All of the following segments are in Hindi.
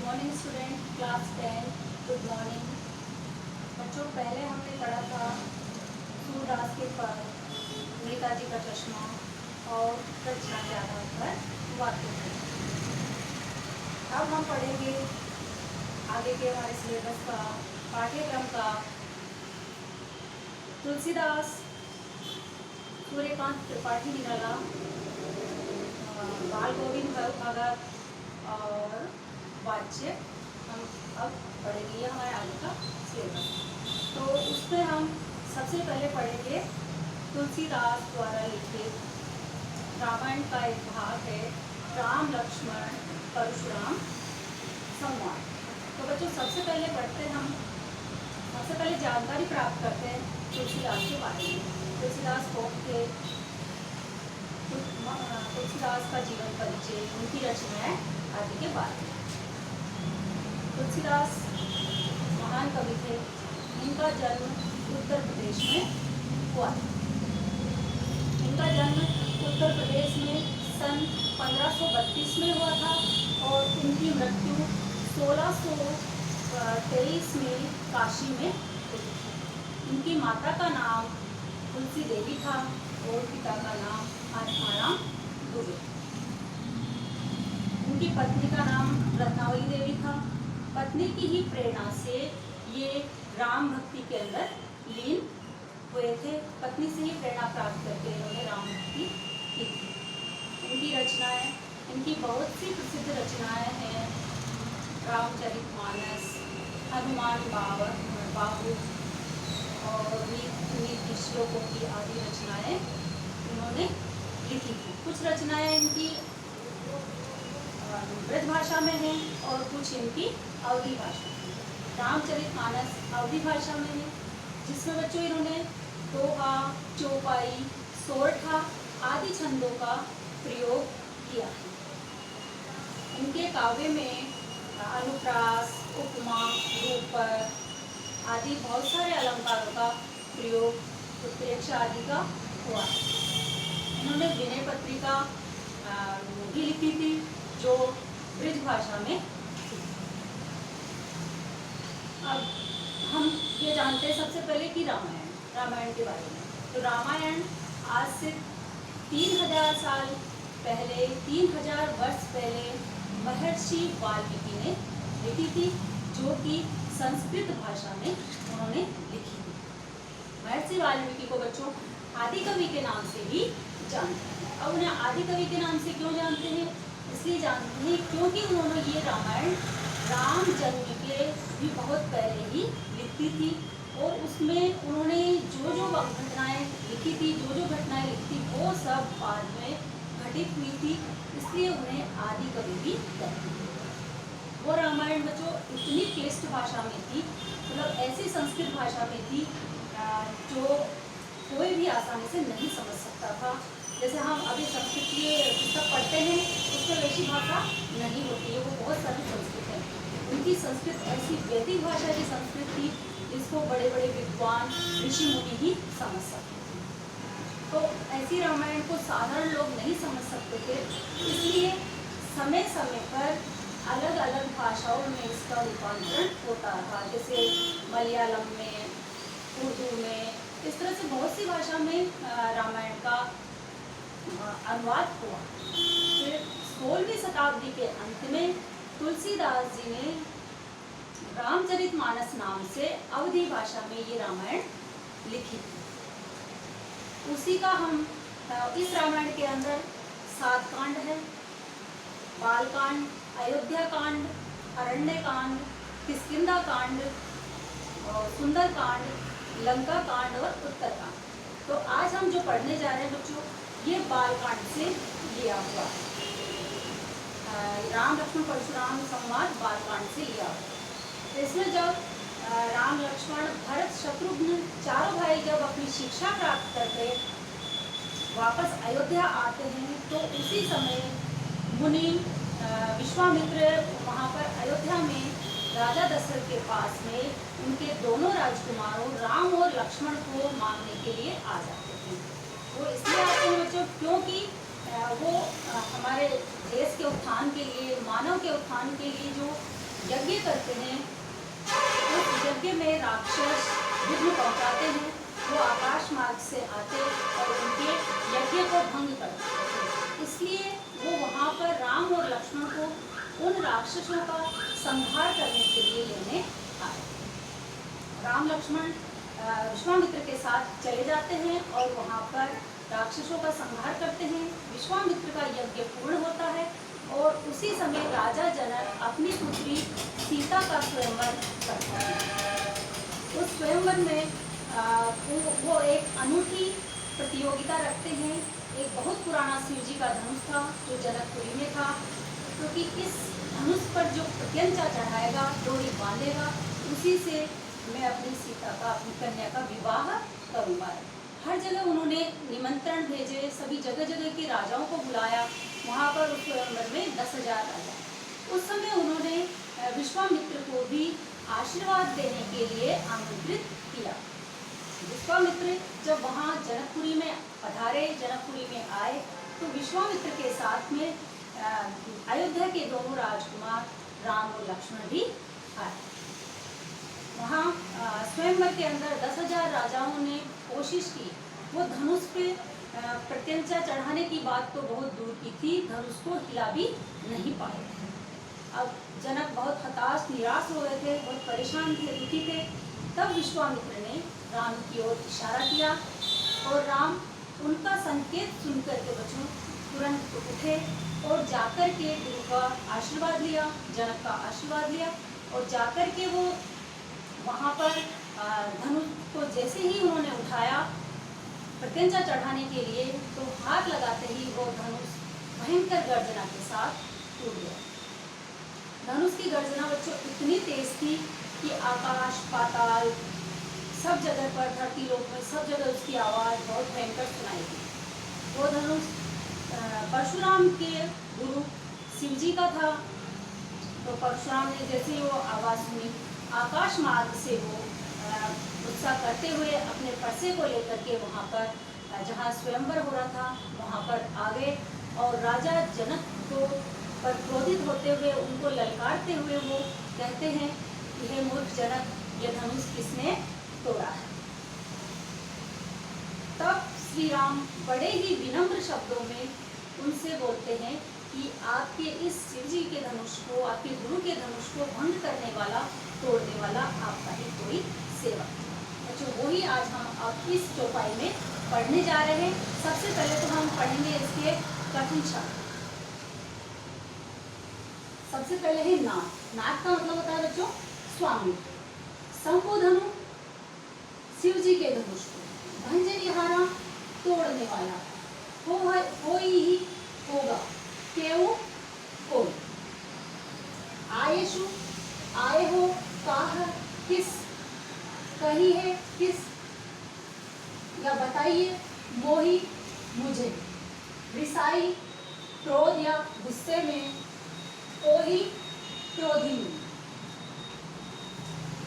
Morning student class 10 good morning बच्चों। पहले हमने पढ़ा था सूरदास के पर नेताजी का चश्मा और रचना के आधार पर वाक्य। अब हम पढ़ेंगे आगे के हमारे सिलेबस का पाठ्यक्रम का तुलसीदास सूर्यकांत त्रिपाठी निराला बाल गोविंद भगत और वाच्य हम अब पढ़ेंगे। ये हमारे आगे का सिलेबस। तो उसमें हम सबसे पहले पढ़ेंगे तुलसीदास द्वारा लिखित रामायण का एक भाग है राम लक्ष्मण परशुराम संवाद। तो बच्चों सबसे पहले पढ़ते हम सबसे पहले जानकारी प्राप्त करते हैं तुलसीदास के बारे में। तुलसीदास कौन थे? तुलसीदास का जीवन परिचय, उनकी रचनाएं आदि के बारे में। तुलसीदास महान कवि थे। इनका जन्म उत्तर प्रदेश में हुआ था। इनका जन्म उत्तर प्रदेश में सन 1532 में हुआ था और इनकी मृत्यु 1623 में काशी में हुई। इनकी माता का नाम तुलसी देवी था और पिता का नाम आत्माराम दुबे। उनकी पत्नी का नाम रत्नावली देवी था। पत्नी की ही प्रेरणा से ये राम भक्ति के अंदर लीन हुए थे। पत्नी से ही प्रेरणा प्राप्त करके इन्होंने राम भक्ति की थी। इनकी रचनाएं, इनकी बहुत सी प्रसिद्ध रचनाएं हैं रामचरितमानस, हनुमान बाबू और नीति श्लोकों की आदि रचनाएं इन्होंने लिखी थी। कुछ रचनाएं इनकी ब्रज भाषा में हैं और कुछ इनकी अवधी भाषा में। रामचरितमानस अवधी भाषा में है, जिसमें बच्चों इन्होंने दोहा, चौपाई, सोरठा आदि छंदों का प्रयोग किया है। इनके काव्य में अनुप्रास, उपमा, रूपक आदि बहुत सारे अलंकारों का प्रयोग उत्प्रेक्षा आदि का हुआ है। इन्होंने विनय पत्रिका भी लिखी थी जो ब्रज भाषा में थी। अब हम ये जानते हैं सबसे पहले कि रामायण के बारे में। तो रामायण आज से 3000 साल पहले, 3000 वर्ष पहले महर्षि वाल्मीकि ने लिखी थी, जो कि संस्कृत भाषा में उन्होंने लिखी थी। महर्षि वाल्मीकि को बच्चों आदि कवि के नाम से भी जानते हैं। अब उन्हें आदि कवि के नाम से क्यों जानते हैं? इसलिए जानते हैं क्योंकि उन्होंने ये रामायण राम जन्म के भी बहुत पहले ही लिखी थी और उसमें उन्होंने जो घटनाएं लिखी थी, जो घटनाएं लिखी थी वो सब बाद में घटित हुई थी, इसलिए उन्हें आदि कवि भी कहते हैं। वो रामायण बच्चों इतनी क्लिष्ट भाषा में थी, मतलब ऐसी संस्कृत भाषा में थी जो कोई भी आसानी से नहीं समझ सकता था। जैसे हम अभी संस्कृत की पुस्तक पढ़ते हैं उसमें वैसी भाषा नहीं होती है, वो बहुत सरल संस्कृत है। उनकी संस्कृत ऐसी वैदिक भाषा की संस्कृत थी जिसको बड़े बड़े विद्वान ऋषि मुनि ही समझ सकते थे। तो ऐसी रामायण को साधारण लोग नहीं समझ सकते थे, इसलिए समय समय पर अलग अलग भाषाओं में इसका रूपांतरण होता रहा। जैसे मलयालम में, उर्दू में, इस तरह से बहुत सी भाषा में रामायण का अनुवाद हुआ। फिर 16वीं शताब्दी के अंत में तुलसीदास जी ने रामचरितमानस नाम से अवधी भाषा में ये रामायण लिखी थी। उसी का हम इस रामायण के अंदर 7 कांड है। बालकांड, अयोध्या कांड, अरण्य कांड, किष्किंधा कांड, सुंदर कांड, लंका कांड और उत्तर कांड। तो आज हम जो पढ़ने जा रहे हैं बच्चों, ये बालकांड से लिया हुआ है। राम लक्ष्मण परशुराम संवाद बालकांड से लिया हुआ। तो इसमें जब राम, लक्ष्मण, भरत, शत्रुघ्न चारों भाई जब अपनी शिक्षा प्राप्त करके वापस अयोध्या आते हैं, तो उसी समय मुनि विश्वामित्र वहाँ पर अयोध्या में राजा दशरथ के पास में उनके दोनों राजकुमारों राम और लक्ष्मण को मांगने के लिए आ जाते थे। वो इसलिए आते हैं बच्चों क्योंकि वो हमारे देश के उत्थान के लिए, मानव के उत्थान के लिए जो यज्ञ करते हैं, उस यज्ञ में राक्षस विघ्न पहुंचाते हैं, वो आकाश मार्ग से आते और उनके यज्ञ को भंग करते थे। इसलिए वो वहाँ पर राम और लक्ष्मण को उन राक्षसों का संहार करने के लिए लेने आए। राम लक्ष्मण विश्वामित्र के साथ चले जाते हैं और वहाँ पर राक्षसों का संहार करते हैं। विश्वामित्र का यज्ञ पूर्ण होता है और उसी समय राजा जनक अपनी पुत्री सीता का स्वयंवर करते हैं। उस स्वयंवर में वो एक अनूठी प्रतियोगिता रखते हैं। एक बहुत पुराना शिव जी का धनुष था जो जनकपुरी में था, क्योंकि इस धनुष पर जो प्रत्यंचा चढ़ाएगा, डोरी बांधेगा, उसी से मैं अपनी सीता का, अपनी कन्या का विवाह करूँगा। हर जगह उन्होंने निमंत्रण भेजे, सभी जगह जगह के राजाओं को बुलाया। वहाँ पर उस स्वयंवर में 10,000 राजा। उस समय उन्होंने विश्वामित्र को भी आशीर्वाद देने के लिए आमंत्रित किया। विश्वामित्र जब वहाँ जनकपुरी में पधारे, जनकपुरी में आए, तो विश्वामित्र के साथ में अयोध्या के दोनों राजकुमार राम और लक्ष्मण भी आए। वहाँ स्वयंवर के अंदर 10,000 राजाओं ने कोशिश की, वो धनुष पे प्रत्यंचा चढ़ाने की बात तो बहुत दूर की थी, धनुष को हिला भी नहीं पाए। अब जनक बहुत हताश, निराश हो गए थे, बहुत परेशान थे, दुखी थे। तब विश्वामित्र ने राम की ओर इशारा किया और राम उनका संकेत सुनकर के बच्चों तुरंत उठे और जाकर के गुरु का आशीर्वाद लिया, जनक का आशीर्वाद लिया और जाकर के वो वहाँ पर धनुष को जैसे ही उन्होंने उठाया प्रत्यंचा चढ़ाने के लिए, तो हाथ लगाते ही वो धनुष भयंकर गर्जना के साथ टूट गया। धनुष की गर्जना बच्चों इतनी तेज थी कि आकाश पाताल सब जगह पर, धरती लोक में सब जगह उसकी आवाज़ बहुत भयंकर सुनाई दी। वो धनुष परशुराम के गुरु शिव जी का था। तो परशुराम ने जैसे ही वो आवाज़ सुनी, आकाश मार्ग से वो उत्साह करते हुए अपने परसे को लेकर के वहाँ पर जहाँ स्वयंवर हो रहा था वहाँ पर आ गए और राजा जनक को पर क्रोधित होते हुए, उनको ललकारते हुए वो कहते हैं कि हे मूर्ख जनक, ये धनुष किसने तोड़ा है। तब श्री राम बड़े ही विनम्र शब्दों में उनसे बोलते हैं कि आपके इस शिव जी के धनुष को, आपके गुरु के धनुष को भंग करने वाला, तोड़ने वाला आपका ही कोई सेवक। बच्चों वही आज हम अब इस चौपाई में पढ़ने जा रहे हैं। सबसे पहले तो हम पढ़ेंगे इसके कठिन शब्द। सबसे पहले है नाग। नाग का मतलब होता है बच्चों स्वामी। शंभुधनु शिव जी के धनुष को भंजनिहारा तोड़ने वाला, कोई ही होगा, केऊ कोई। आयेशु आए हो, काह किस, कही है किस, या बताइए, मोही मुझे। रिसाई क्रोध या गुस्से में, ओही क्रोधिनी।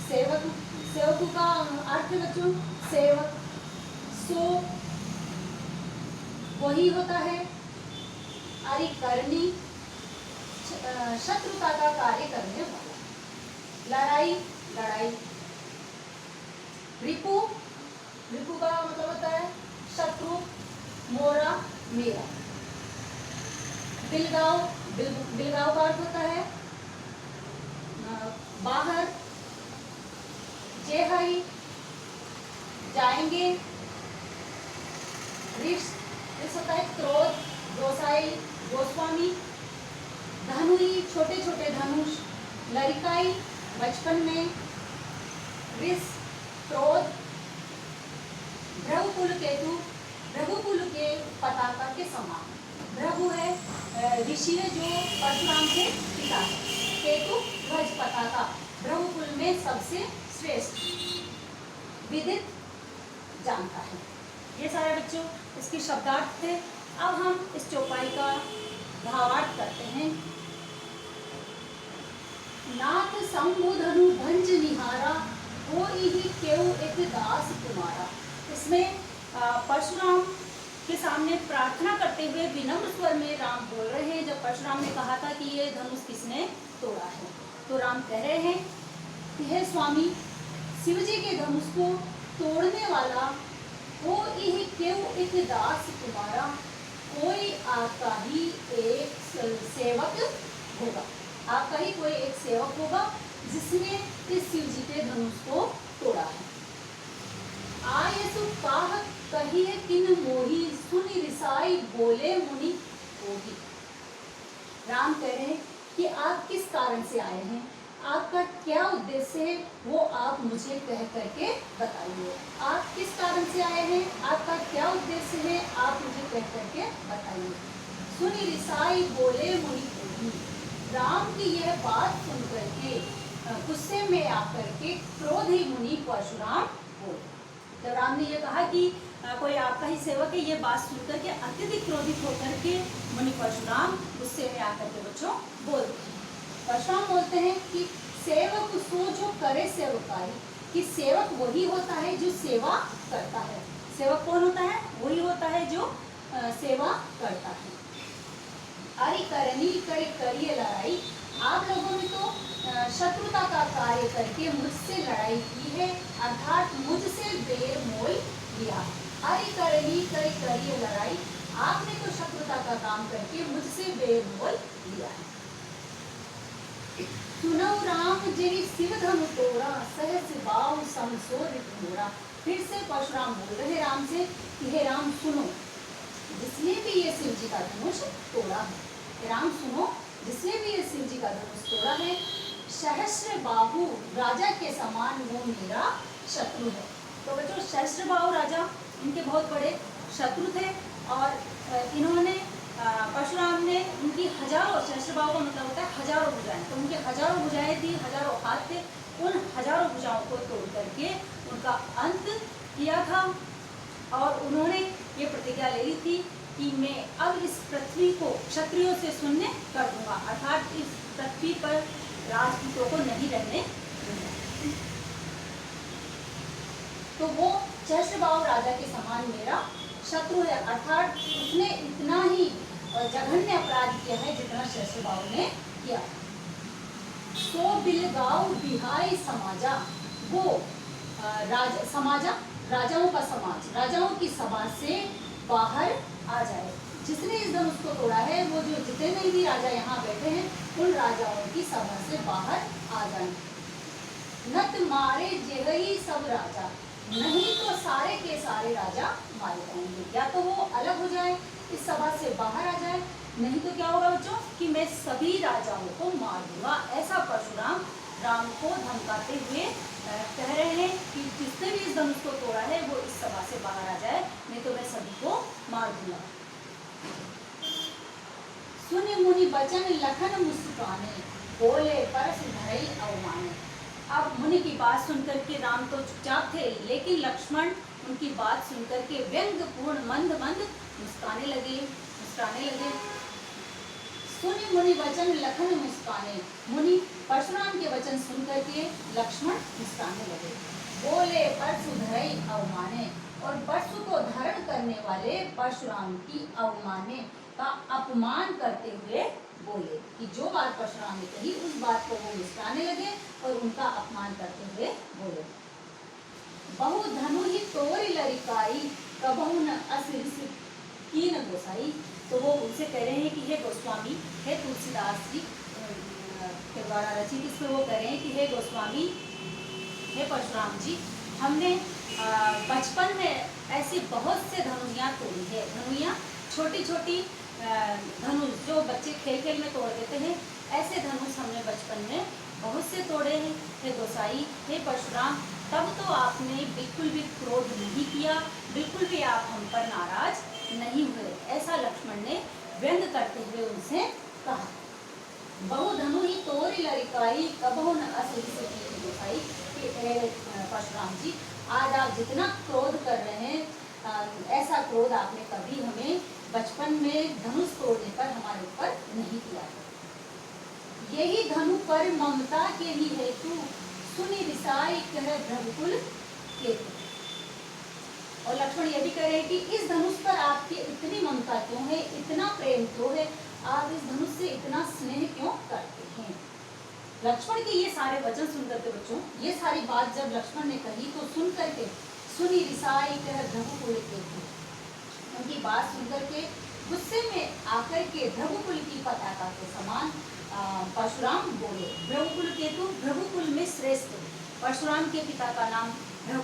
सेवक, सेवक का अर्थ बच्चों सेवक, सो वही होता है। अरिकरणी शत्रुता का कार्य करने वाला। लड़ाई लड़ाई। रिपु, रिपु का मतलब होता है शत्रु, मोरा मेरा। बिलगांव, बिलगांव का अर्थ होता है बाहर। जेहाई जाएंगे। रिस होता है क्रोध, गोसाई गोस्वामी। धनुई छोटे छोटे धनुष। लड़काई बचपन में। रिस क्रोध। भृगुकुल केतु, भृगुकुल के पताका के समान। भृगु है ऋषि है जो परशुराम के पिता है। केतु ध्वज पताका, भृगुकुल में सबसे श्रेष्ठ, विदित जानता है। ये सारे बच्चों इसके शब्दार्थ थे। अब हम इस चौपाई का भावार्थ करते हैं। नाथ शंभुधनु भंज निहारा, कोई ही केऊ एक दास तुम्हारा। इसमें परशुराम के सामने प्रार्थना करते हुए विनम्र स्वर में राम बोल रहे हैं। जब परशुराम ने कहा था कि ये धनुष किसने तोड़ा है, तो राम राम कह रहे हैं कि हे स्वामी, शिव जी के धनुष को तोड़ने वाला वो यह क्यों एक दास तुम्हारा, कोई आपका ही एक सेवक होगा, आपका ही कोई एक सेवक होगा जिसने इस शिव जी के धनुष को तोड़ा है। आय सुकाह कहिए किन मोही, सुनि रिसाई बोले मुनि कोही। राम कह रहे हैं कि आप किस कारण से आए हैं, आपका क्या उद्देश्य है, वो आप मुझे कह करके बताइए। आप किस कारण से आए हैं, आपका क्या उद्देश्य है, आप मुझे कह करके बताइए। सुनि रिसाई बोले मुनि कोही। राम की यह बात सुन करके गुस्से में आकर के क्रोधी मुनि परशुराम बोले। जब राम ने ये कहा कि कोई आपका ही सेवक है, ये बात सुनकर के अत्यधिक क्रोधित होकर के मुनि परशुराम गुस्से में आकर के बच्चों बोलते हैं। परशुराम बोलते हैं कि सेवक सो जो करे सेवकाई, कि सेवक वही होता है जो सेवा करता है। सेवक कौन होता है, वही होता है जो सेवा करता है। अरे करनी करे करिए लड़ाई, आप लोगों ने तो शत्रुता का कार्य करके मुझसे लड़ाई की है, अर्थात मुझसे बेर मोल लिया। अरे करनी करे करिए लड़ाई, आपने तो शत्रुता का काम करके मुझसे बेर मोल लिया है। सुनो राम जिनि शिव धनु तोड़ा, सहस बाहु समसो रिपुरा। फिर से परशुराम बोल रहे राम से कि हे राम सुनो, जिसने भी ये शिव जी का धनुष तोड़ा है, राम सुनो, जिसने भी ये शिव जी का धनुष तोड़ा है, सहस्र बाहु राजा के समान वो मेरा शत्रु है। तो बच्चों सहस्त्रबाहु राजा इनके बहुत बड़े शत्रु थे और इन्होंने परशुराम ने उनकी हजारों, सहस्त्रबाहु का मतलब होता है हजारों भुजाएं, तो उनके हजारों भुजाएं थी, हजारों हाथ थे, उन हजारों भुजाओं को तोड़ करके उनका अंत किया था। और उन्होंने ये प्रतिज्ञा ले ली थी कि मैं अब इस पृथ्वी को क्षत्रियों से शून्य कर दूंगा, अर्थात इस पृथ्वी पर राजपूतों को नहीं रहने दूंगा। तो वो सहस्त्रबाहु राजा के समान मेरा शत्रु है, अर्थात उसने इतना ही जघन्य अपराध किया है जितना सहस्त्रबाहु ने किया। सो बिलगाव बिहाई समाजा, वो समाजा राजाओं का समाज, राजाओं की सभा से बाहर आ जाए। जिसने इस धनुष को तोड़ा है वो जो जितने भी राजा यहाँ बैठे हैं उन राजाओं की सभा से बाहर आ जाए। नत मारे जेहई सब राजा, नहीं तो सारे के सारे राजा मारे जाएंगे। या तो वो अलग हो जाए, इस सभा से बाहर आ जाए, नहीं तो क्या होगा बच्चों कि मैं सभी राजाओं को मार दूंगा। ऐसा परशुराम राम को धमकाते हुए कह रहे हैं कि जिसने भी इस धनुष को तोड़ा है वो इस सभा से बाहर आ जाए, नहीं तो मैं सभी को मार दूंगा। सुनि मुनि बचन लखन मुस्काने, बोले परस धरई अवमाने। अब मुनि की बात सुनकर के राम तो चुपचाप थे, लेकिन लक्ष्मण उनकी बात सुनकर के व्यंग पूर्ण मंद मंद मुस्काने लगे। सुनि मुनि वचन लखन मुस्काने, मुनि परशुराम के वचन सुनकर के लक्ष्मण मुस्काने लगे। बोले परशु धरई अवमाने, और परशु को धारण करने वाले परशुराम की अवमाने का अपमान करते हुए बोले कि जो बात परशुराम ने कही उस बात को वो मुस्काने लगे और उनका अपमान करते हुए बोले। बहु धनु ही तोरी लरिकाई, कबहु न असिरिस कीन गोसाई। तो वो उनसे कह रहे हैं कि हे गोस्वामी, हे तुलसीदास जी के द्वारा रचित इसमें वो कह रहे हैं कि हे गोस्वामी, हे परशुराम जी, हमने बचपन में ऐसी बहुत से धनुइयाँ तोड़ी है। धनुइयाँ छोटी छोटी धनुष जो बच्चे खेल खेल में तोड़ देते हैं, ऐसे धनुष हमने बचपन में बहुत से तोड़े हैं। हे गोसाई, हे परशुराम, तब तो आपने बिल्कुल भी क्रोध नहीं किया, बिल्कुल भी आप हम पर नाराज नहीं हुए। ऐसा लक्ष्मण ने व्यंग करते हुए उनसे कहा। बहु धनु ही तोरी लरिकाई, कबहु न असिरिस कीन गोसाई। परशुराम जी, आज आप जितना क्रोध कर रहे हैं, ऐसा क्रोध आपने कभी हमें बचपन में धनुष तोड़ने पर हमारे ऊपर नहीं किया। यही धनु पर ममता के ही हेतु, सुनि रिसाई कह रघुकुल केतु। और लक्ष्मण ये भी कह रहे हैं कि इस धनुष पर आपकी इतनी ममता क्यों है, इतना प्रेम क्यों है, आप इस धनुष से इतना स्नेह क्यों करते हैं। लक्ष्मण के ये सारे वचन सुन करके बच्चों, ये सारी बात जब लक्ष्मण ने कही तो सुन करके सुनी रिसाई कह रघुकुल केतु, उनकी बात सुन करके गुस्से में आकर के रघुकुल की पताका के समान परशुराम बोले। रघुकुल केतु रघुकुल में श्रेष्ठ, परशुराम के पिता का नाम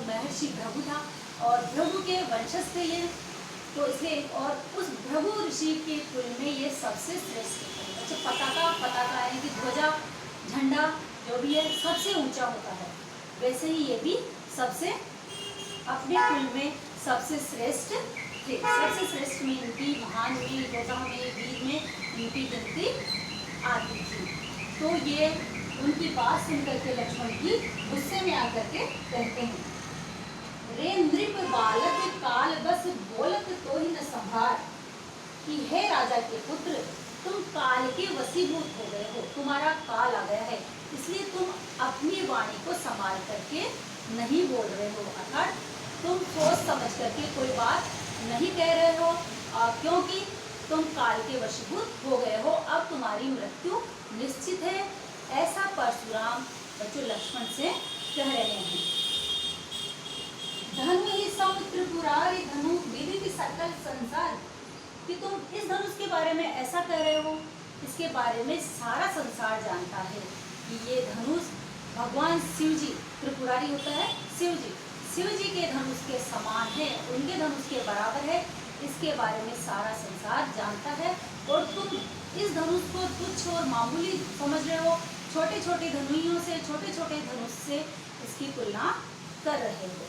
महर्षि भृगु था और भृगु के वंशज थे ये, तो इसलिए और उस भृगु ऋषि के कुल में ये सबसे श्रेष्ठ थे। अच्छा, पताका यानी कि ध्वजा, झंडा जो भी है सबसे ऊंचा होता है, वैसे ही ये भी सबसे अपने कुल में सबसे श्रेष्ठ थे। सबसे श्रेष्ठ में इनकी, महान में, योद्धा में, वीर में इनकी गिनती आती थी। तो ये उनकी बात सुन करके लक्ष्मण की गुस्से में आकर के कहते हैं, रे नृप बालक काल बस बोलत तो ही न संभार, कि हे राजा के पुत्र तुम काल के वशीभूत हो गए हो, तुम्हारा काल आ गया है, इसलिए तुम अपनी वाणी को संभाल करके नहीं बोल रहे हो, अर्थात तुम सोच समझ करके कोई बात नहीं कह रहे हो, क्योंकि तुम काल के वशीभूत हो गए हो, अब तुम्हारी मृत्यु निश्चित है। ऐसा परशुराम बच्चों लक्ष्मण से कह रहे हैं। धनु ही सम त्रिपुरारी धनु विदित सकल संसार, कि तुम इस धनुष के बारे में ऐसा कह रहे हो, इसके बारे में सारा संसार जानता है कि ये धनुष भगवान शिव जी, त्रिपुरारी होता है शिव जी के धनुष के समान है, उनके धनुष के बराबर है, इसके बारे में सारा संसार जानता है, और तुम इस धनुष को तुच्छ और मामूली समझ रहे हो, छोटे छोटे धनुइयों से, छोटे छोटे धनुष से इसकी तुलना कर रहे हो।